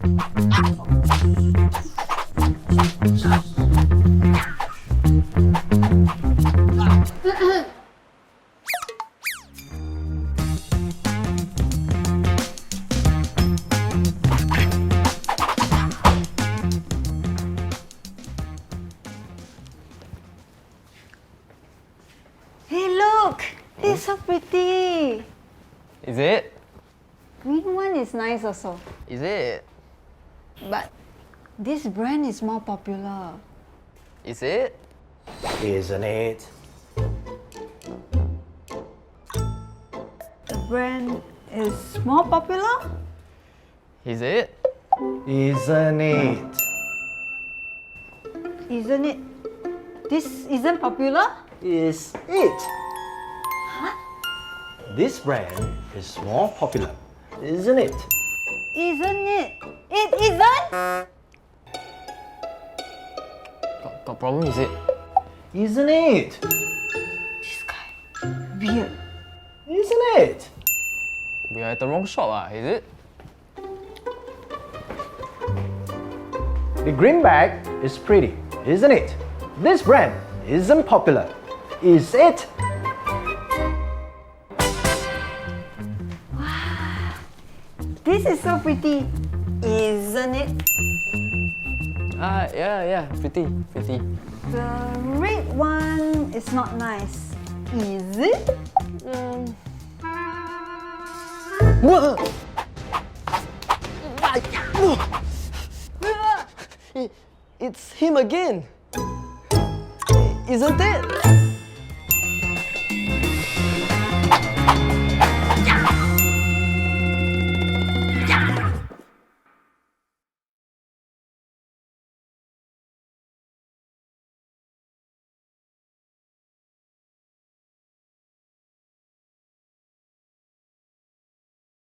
Hey, look! It's so pretty. Is it? Green one is nice also. Is it? But this brand is more popular. Is it? Isn't it? The brand is more popular? Is it? Isn't it? Isn't it? This isn't popular? Is it? This brand is more popular, isn't it? Isn't it? It isn't? Got problem, is it? Isn't it? This guy, weird. Isn't it? We are at the wrong shop, is it? The green bag is pretty, isn't it? This brand isn't popular, is it? This is so pretty, isn't it? Yeah, pretty. The red one is not nice, is it? Whoa! It's him again. Isn't it?